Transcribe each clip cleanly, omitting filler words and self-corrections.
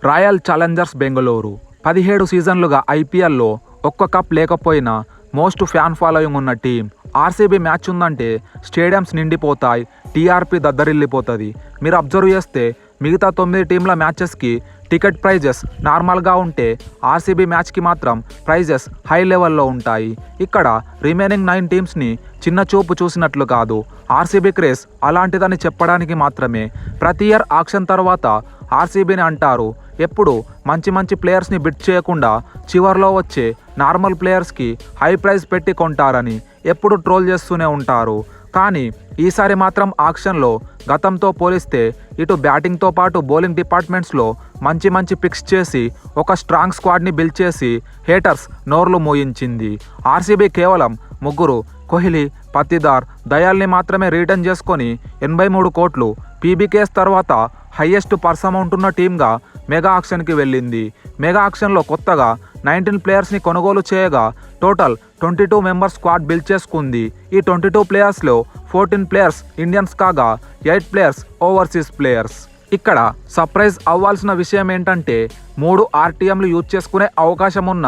Royal Challengers Bengaluru 17 సీజన్లుగా ఐపీఎల్లో ఒక్క కప్ లేకపోయినా మోస్ట్ ఫ్యాన్ ఫాలోయింగ్ ఉన్న టీం. ఆర్సీబీ మ్యాచ్ ఉందంటే స్టేడియంస్ నిండిపోతాయి, టీఆర్పీ దద్దరిల్లిపోతుంది. మీరు అబ్జర్వ్ చేస్తే మిగతా 9 టీంల మ్యాచెస్కి టికెట్ ప్రైజెస్ నార్మల్గా ఉంటే ఆర్సీబీ మ్యాచ్కి మాత్రం ప్రైజెస్ హై లెవెల్లో ఉంటాయి. ఇక్కడ రిమైనింగ్ 9 టీమ్స్ని చిన్న చూపు చూసినట్లు కాదు, ఆర్సీబీ క్రేజ్ అలాంటిదని చెప్పడానికి మాత్రమే. ప్రతి ఇయర్ ఆక్షన్ తర్వాత ఆర్సీబీని అంటారు ఎప్పుడు మంచి మంచి ప్లేయర్స్ని బిడ్ చేయకుండా చివర్లో వచ్చే నార్మల్ ప్లేయర్స్కి హై ప్రైస్ పెట్టి కొంటారని ఎప్పుడు ట్రోల్ చేస్తూనే ఉంటారు. కానీ ఈసారి మాత్రం ఆక్షన్లో గతంతో పోలిస్తే ఇటు బ్యాటింగ్తో పాటు బౌలింగ్ డిపార్ట్మెంట్స్లో మంచి మంచి పిక్స్ చేసి ఒక స్ట్రాంగ్ స్క్వాడ్ని బిల్డ్ చేసి హేటర్స్ నోర్లు మోయించింది. ఆర్సీబీ కేవలం 3 కోహ్లీ, పత్తిదార్, దయాల్ని మాత్రమే రిటర్న్ చేసుకొని 83 కోట్లు పీబీకేఎస్ తర్వాత హయ్యెస్ట్ పర్స్ అమౌంట్ ఉన్న టీమ్గా మెగా ఆక్షన్కి వెళ్ళింది. మెగా ఆక్షన్లో కొత్తగా 19 ప్లేయర్స్ని కొనుగోలు చేయగా టోటల్ 22 మెంబర్స్ స్క్వాడ్ బిల్డ్ చేసుకుంది. ఈ 22 ప్లేయర్స్లో 14 ప్లేయర్స్ ఇండియన్స్ కాగా 8 ప్లేయర్స్ ఓవర్సీస్ ప్లేయర్స్. ఇక్కడ సర్ప్రైజ్ అవ్వాల్సిన విషయం ఏంటంటే 3 ఆర్టీఎంలు యూజ్ చేసుకునే అవకాశం ఉన్న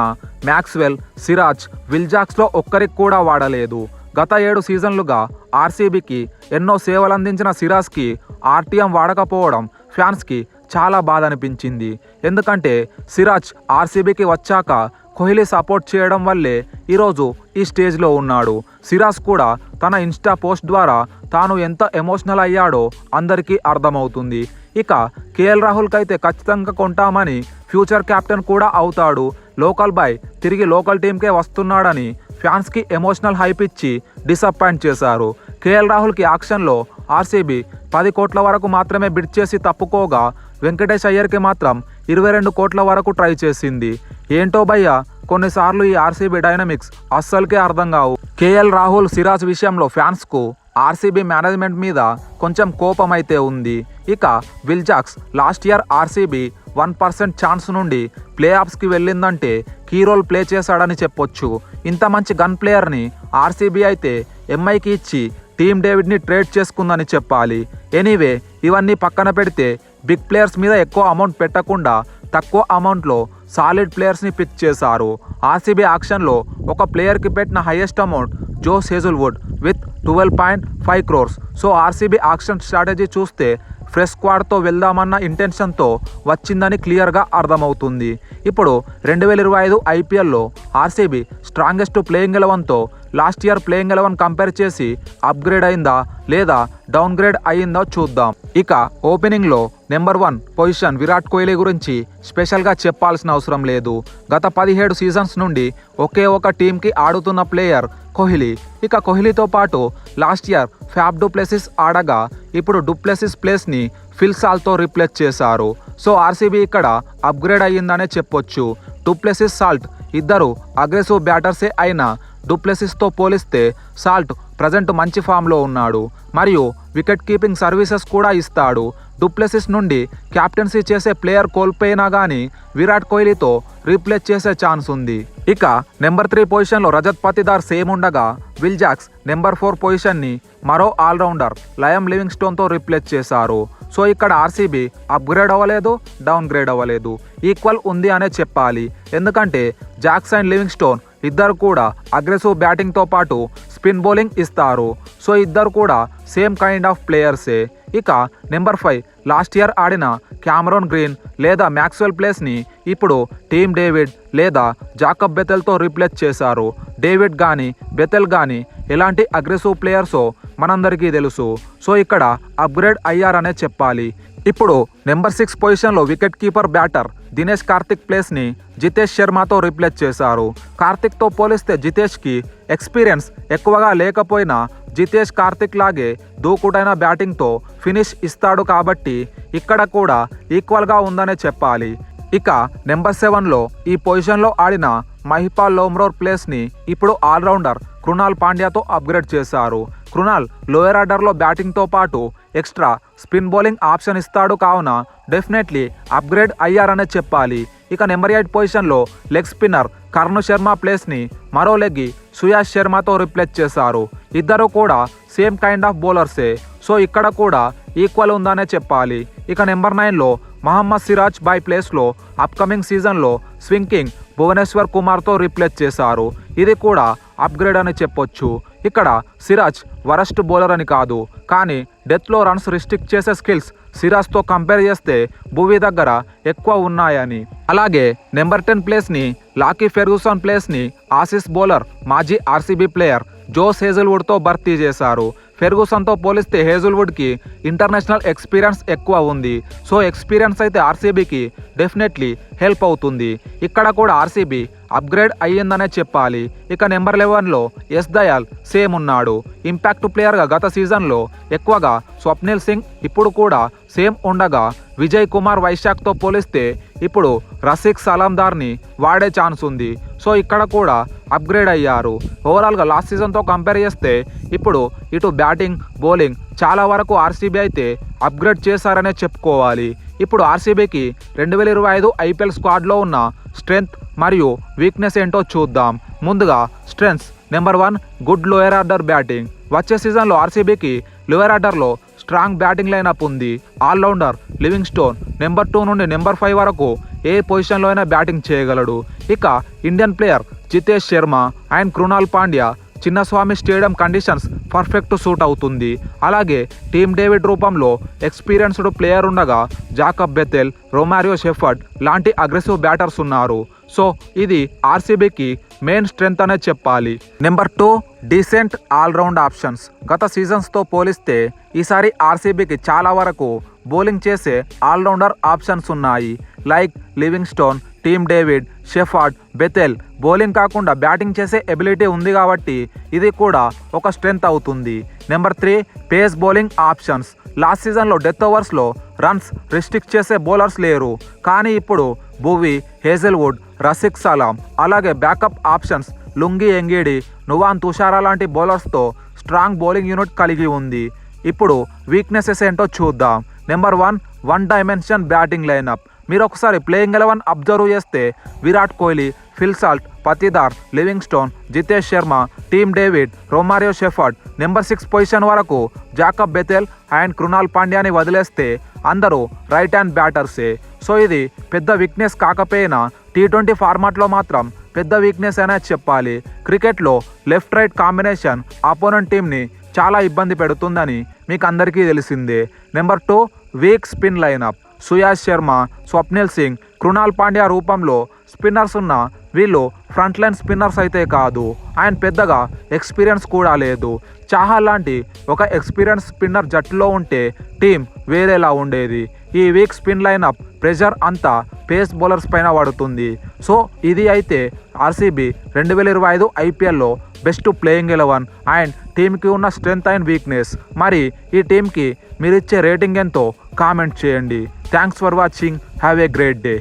మ్యాక్స్వెల్, సిరాజ్, విల్జాక్స్లో ఒక్కరికి కూడా వాడలేదు. గత 7 సీజన్లుగా ఆర్సీబీకి ఎన్నో సేవలు అందించిన సిరాజ్కి ఆర్టీఎం వాడకపోవడం ఫ్యాన్స్కి చాలా బాధ అనిపించింది. ఎందుకంటే సిరాజ్ ఆర్సీబీకి వచ్చాక కోహ్లీ సపోర్ట్ చేయడం వల్లే ఈరోజు ఈ స్టేజ్లో ఉన్నాడు. సిరాజ్ కూడా తన ఇన్స్టా పోస్ట్ ద్వారా తాను ఎంత ఎమోషనల్ అయ్యాడో అందరికీ అర్థమవుతుంది. ఇక కేఎల్ రాహుల్కి అయితే ఖచ్చితంగా కొంటామని, ఫ్యూచర్ కెప్టెన్ కూడా అవుతాడు, లోకల్ బాయ్ తిరిగి లోకల్ టీంకే వస్తున్నాడని ఫ్యాన్స్కి ఎమోషనల్ హైప్ ఇచ్చి డిసప్పాయింట్ చేశారు. కేఎల్ రాహుల్కి ఆక్షన్లో ఆర్సీబీ 10 కోట్ల వరకు మాత్రమే బిడ్ చేసి తప్పుకోగా వెంకటేష్ అయ్యర్కి మాత్రం 22 కోట్ల వరకు ట్రై చేసింది. ఏంటో భయ్యా, కొన్నిసార్లు ఈ ఆర్సీబీ డైనమిక్స్ అస్సలకే అర్థం కావు. కేఎల్ రాహుల్, సిరాజ్ విషయంలో ఫ్యాన్స్కు ఆర్సీబీ మేనేజ్మెంట్ మీద కొంచెం కోపం అయితే ఉంది. ఇక Will Jacks last year RCB 1% chance నుండి ప్లే ఆఫ్స్కి వెళ్ళిందంటే కీ రోల్ ప్లే చేశాడని చెప్పొచ్చు. ఇంత మంచి గన్ ప్లేయర్ని ఆర్సీబీ అయితే ఎంఐకి ఇచ్చి టీమ్ డేవిడ్ని ట్రేడ్ చేసుకుందని చెప్పాలి. ఎనీవే, ఇవన్నీ పక్కన పెడితే బిగ్ ప్లేయర్స్ మీద ఎక్కువ అమౌంట్ పెట్టకుండా తక్కువ అమౌంట్లో సాలిడ్ ప్లేయర్స్ని పిక్ చేశారు. ఆర్సీబీ ఆక్షన్లో ఒక ప్లేయర్కి పెట్టిన highest amount Josh Hazlewood with 12.5 crores. So RCB auction strategy చూస్తే ఫ్రెష్ స్క్వాడ్తో వెళ్దామన్న ఇంటెన్షన్తో వచ్చిందని క్లియర్గా అర్థమవుతుంది. ఇప్పుడు 2025 ఐపీఎల్లో ఆర్సీబీ స్ట్రాంగెస్ట్ ప్లేయింగ్ 11తో లాస్ట్ ఇయర్ ప్లేయింగ్ 11 కంపేర్ చేసి అప్గ్రేడ్ అయిందా లేదా డౌన్ గ్రేడ్ అయిందో చూద్దాం. ఇక ఓపెనింగ్లో నెంబర్ 1 పొజిషన్ విరాట్ కోహ్లీ గురించి స్పెషల్గా చెప్పాల్సిన అవసరం లేదు. గత 17 సీజన్స్ నుండి ఒకే ఒక టీంకి ఆడుతున్న ప్లేయర్ కోహ్లీ. ఇక కోహ్లీతో పాటు last year Faf du Plessis ఆడగా ఇప్పుడు డు ప్లెసిస్ ప్లేస్ని ఫిల్ సాల్ట్తో రీప్లేస్ చేశారు. సో ఆర్సీబీ ఇక్కడ అప్గ్రేడ్ అయ్యిందనే చెప్పొచ్చు. డు ప్లెసిస్, సాల్ట్ ఇద్దరు అగ్రెసివ్ బ్యాటర్సే అయినా డు ప్లెసిస్తో పోలిస్తే సాల్ట్ ప్రజెంట్ మంచి ఫామ్లో ఉన్నాడు మరియు వికెట్ కీపింగ్ సర్వీసెస్ కూడా ఇస్తాడు. డు ప్లెసిస్ నుండి క్యాప్టెన్సీ చేసే ప్లేయర్ కోల్పోయినా కానీ విరాట్ కోహ్లీతో రీప్లేస్ చేసే ఛాన్స్ ఉంది. ఇక నెంబర్ 3 పొజిషన్లో రజత్ పతిదార్ సేమ్ ఉండగా విల్జాక్స్ నెంబర్ 4 పొజిషన్ని మరో ఆల్రౌండర్ లయం లివింగ్స్టోన్తో రీప్లేస్ చేశారు. సో ఇక్కడ ఆర్సీబీ అప్గ్రేడ్ అవ్వలేదు, డౌన్ గ్రేడ్ అవ్వలేదు, ఈక్వల్ ఉంది అనే చెప్పాలి. ఎందుకంటే జాక్స్ అండ్ లివింగ్స్టోన్ ఇద్దరు కూడా అగ్రెసివ్ బ్యాటింగ్తో పాటు స్పిన్ బౌలింగ్ ఇస్తారు. సో ఇద్దరు కూడా సేమ్ కైండ్ ఆఫ్ ప్లేయర్సే. ఇక నెంబర్ 5 లాస్ట్ ఇయర్ ఆడిన క్యామరూన్ గ్రీన్ లేదా మ్యాక్స్వెల్ ప్లేస్ని ఇప్పుడు టీమ్ డేవిడ్ లేదా జాకబ్ బెథెల్తో రీప్లేస్ చేశారు. డేవిడ్ కానీ బెథెల్ కానీ ఎలాంటి అగ్రెసివ్ ప్లేయర్సో మనందరికీ తెలుసు. సో ఇక్కడ అప్గ్రేడ్ అయ్యారనే చెప్పాలి. ఇప్పుడు నెంబర్ 6 పొజిషన్లో wicket keeper batter Dinesh Karthik ప్లేస్ని జితేష్ శర్మతో రీప్లేస్ చేశారు. కార్తిక్తో పోలిస్తే జితేష్కి ఎక్స్పీరియన్స్ ఎక్కువగా లేకపోయినా జితేష్ కార్తిక్ లాగే దూకుడైన బ్యాటింగ్తో ఫినిష్ ఇస్తాడు కాబట్టి ఇక్కడ కూడా ఈక్వల్గా ఉందనే చెప్పాలి. ఇక నెంబర్ 7లో ఈ పొజిషన్లో ఆడిన మహిపాల్ లోమ్రోర్ ప్లేస్ని ఇప్పుడు ఆల్రౌండర్ కృణాల్ పాండ్యాతో అప్గ్రేడ్ చేశారు. కృణాల్ లోయర్ ఆర్డర్లో బ్యాటింగ్తో పాటు ఎక్స్ట్రా స్పిన్ బౌలింగ్ ఆప్షన్ ఇస్తాడు కావున డెఫినెట్లీ అప్గ్రేడ్ అయ్యారనే చెప్పాలి. ఇక నెంబర్ 8 పొజిషన్లో లెగ్ స్పిన్నర్ కర్ణ్ శర్మ ప్లేస్ని మరో లెగ్గి సుయాష్ శర్మతో రీప్లేస్ చేశారు. ఇద్దరు కూడా సేమ్ కైండ్ ఆఫ్ బౌలర్సే. సో ఇక్కడ కూడా ఈక్వల్ ఉందనే చెప్పాలి. ఇక నెంబర్ 9లో మహమ్మద్ సిరాజ్ బాయ్ ప్లేస్లో అప్కమింగ్ సీజన్లో స్వింగ్ కింగ్ భువనేశ్వర్ కుమార్తో రీప్లేస్ చేశారు. ఇది కూడా అప్గ్రేడ్ అని చెప్పొచ్చు. ఇక్కడ సిరాజ్ వరస్ట్ బౌలర్ అని కాదు, కానీ డెత్లో రన్స్ రిస్ట్రిక్ట్ చేసే స్కిల్స్ సిరాజ్తో కంపేర్ చేస్తే భువీ దగ్గర ఎక్కువ ఉన్నాయని. అలాగే నెంబర్ 10 ప్లేస్ని లాకీ ఫెర్గూసన్ ప్లేస్ని ఆసీస్ బౌలర్ మాజీ ఆర్సీబీ ప్లేయర్ జోస్ హేజల్వుడ్తో భర్తీ చేశారు. ఫెర్గూసన్తో పోలిస్తే హేజల్వుడ్కి ఇంటర్నేషనల్ ఎక్స్పీరియన్స్ ఎక్కువ ఉంది. సో ఎక్స్పీరియన్స్ అయితే ఆర్సీబీకి డెఫినెట్లీ హెల్ప్ అవుతుంది. ఇక్కడ కూడా ఆర్సీబీ అప్గ్రేడ్ అయ్యిందనే చెప్పాలి. ఇక నెంబర్ 11లో ఎస్ దయాల్ సేమ్ ఉన్నాడు. ఇంపాక్ట్ ప్లేయర్గా గత సీజన్లో ఎక్కువగా స్వప్నిల్ సింగ్ ఇప్పుడు కూడా సేమ్ ఉండగా విజయ్ కుమార్ వైశాఖ్తో పోలిస్తే ఇప్పుడు రసిక్ సలాందార్ని వాడే ఛాన్స్ ఉంది. సో ఇక్కడ కూడా అప్గ్రేడ్ అయ్యారు. ఓవరాల్గా లాస్ట్ సీజన్తో కంపేర్ చేస్తే ఇప్పుడు ఇటు బ్యాటింగ్ బౌలింగ్ చాలా వరకు ఆర్సీబీ అయితే అప్గ్రేడ్ చేశారనే చెప్పుకోవాలి. ఇప్పుడు ఆర్సీబీకి 2025 ఐపీఎల్ స్క్వాడ్లో ఉన్న స్ట్రెంగ్త్ మరియు వీక్నెస్ ఏంటో చూద్దాం. ముందుగా strengths. Number 1 good lower order batting. వచ్చే సీజన్లో ఆర్సీబీకి లోయర్ ఆర్డర్లో స్ట్రాంగ్ బ్యాటింగ్ లైనప్ ఉంది. ఆల్రౌండర్ లివింగ్స్టోన్ నెంబర్ 2 నుండి నెంబర్ 5 వరకు ఏ పొజిషన్లో అయినా బ్యాటింగ్ చేయగలడు. ఇక Indian player Jitesh Sharma and Krunal Pandya Chinnaswamy stadium conditions perfect suit అవుతుంది. అలాగే టీమ్ డేవిడ్ రూపంలో ఎక్స్పీరియన్స్డ్ ప్లేయర్ ఉండగా జాకబ్ బెథెల్, రొమారియో షెఫర్డ్ లాంటి అగ్రెసివ్ బ్యాటర్స్ ఉన్నారు. సో ఇది ఆర్సీబీకి మెయిన్ స్ట్రెంగ్త్ అనే చెప్పాలి. Number 2 decent all round options. గత సీజన్స్తో పోలిస్తే ఈసారి ఆర్సీబీకి చాలా వరకు బౌలింగ్ చేసే ఆల్రౌండర్ ఆప్షన్స్ ఉన్నాయి. Like Livingstone, team David, shepherd, Bethell. Bowling కాకుండా బ్యాటింగ్ చేసే ఎబిలిటీ ఉంది కాబట్టి ఇది కూడా ఒక స్ట్రెంగ్త్ అవుతుంది. Number 3 pace bowling options. Last సీజన్లో డెత్ ఓవర్స్లో రన్స్ రిస్ట్రిక్ట్ చేసే బౌలర్స్ లేరు, కానీ ఇప్పుడు భువీ, హేజల్వుడ్, రసిక్ సలాం అలాగే backup options Lungi Ngidi, Nuwan Tushara లాంటి బౌలర్స్తో స్ట్రాంగ్ బౌలింగ్ యూనిట్ కలిగి ఉంది. ఇప్పుడు వీక్నెసెస్ ఏంటో చూద్దాం. Number 1 dimension batting lineup. మీరు ఒకసారి ప్లేయింగ్ 11 అబ్జర్వ్ చేస్తే Virat Kohli, Phil Salt, Patidar, Livingstone, Jitesh Sharma, team David, Romario shepherd, number 6 position వరకు జాకబ్ బెథెల్ అండ్ కృణాల్ పాండ్యాని వదిలేస్తే అందరూ రైట్ హ్యాండ్ బ్యాటర్సే. సో ఇది పెద్ద వీక్నెస్ కాకపోయినా T20 ఫార్మాట్లో మాత్రం పెద్ద వీక్నెస్ అనే చెప్పాలి. క్రికెట్లో లెఫ్ట్ రైట్ కాంబినేషన్ అపోనెంట్ టీంని చాలా ఇబ్బంది పెడుతుందని మీకు అందరికీ తెలిసిందే. Number 2 week spin lineup. Suyash Sharma, Swapnil Singh, Krunal Pandya రూపంలో స్పిన్నర్స్ ఉన్న వీళ్ళు ఫ్రంట్ లైన్ స్పిన్నర్స్ అయితే కాదు, ఆయన పెద్దగా ఎక్స్పీరియన్స్ కూడా లేదు. చాహల్ లాంటి ఒక ఎక్స్పీరియన్స్ స్పిన్నర్ జట్టులో ఉంటే టీం వేరేలా ఉండేది. ఈ వీక్ స్పిన్ లైనప్ ప్రెషర్ అంతా పేస్ బౌలర్స్ పైన పడుతుంది. సో ఇది అయితే ఆర్సీబీ 2025 ఐపీఎల్లో బెస్ట్ ప్లేయింగ్ 11 అండ్ టీంకి ఉన్న స్ట్రెంగ్త్ అండ్ వీక్నెస్. మరి ఈ టీంకి మీరు ఇచ్చే రేటింగ్ ఎంతో కామెంట్ చేయండి. Thanks for watching. Have a great day.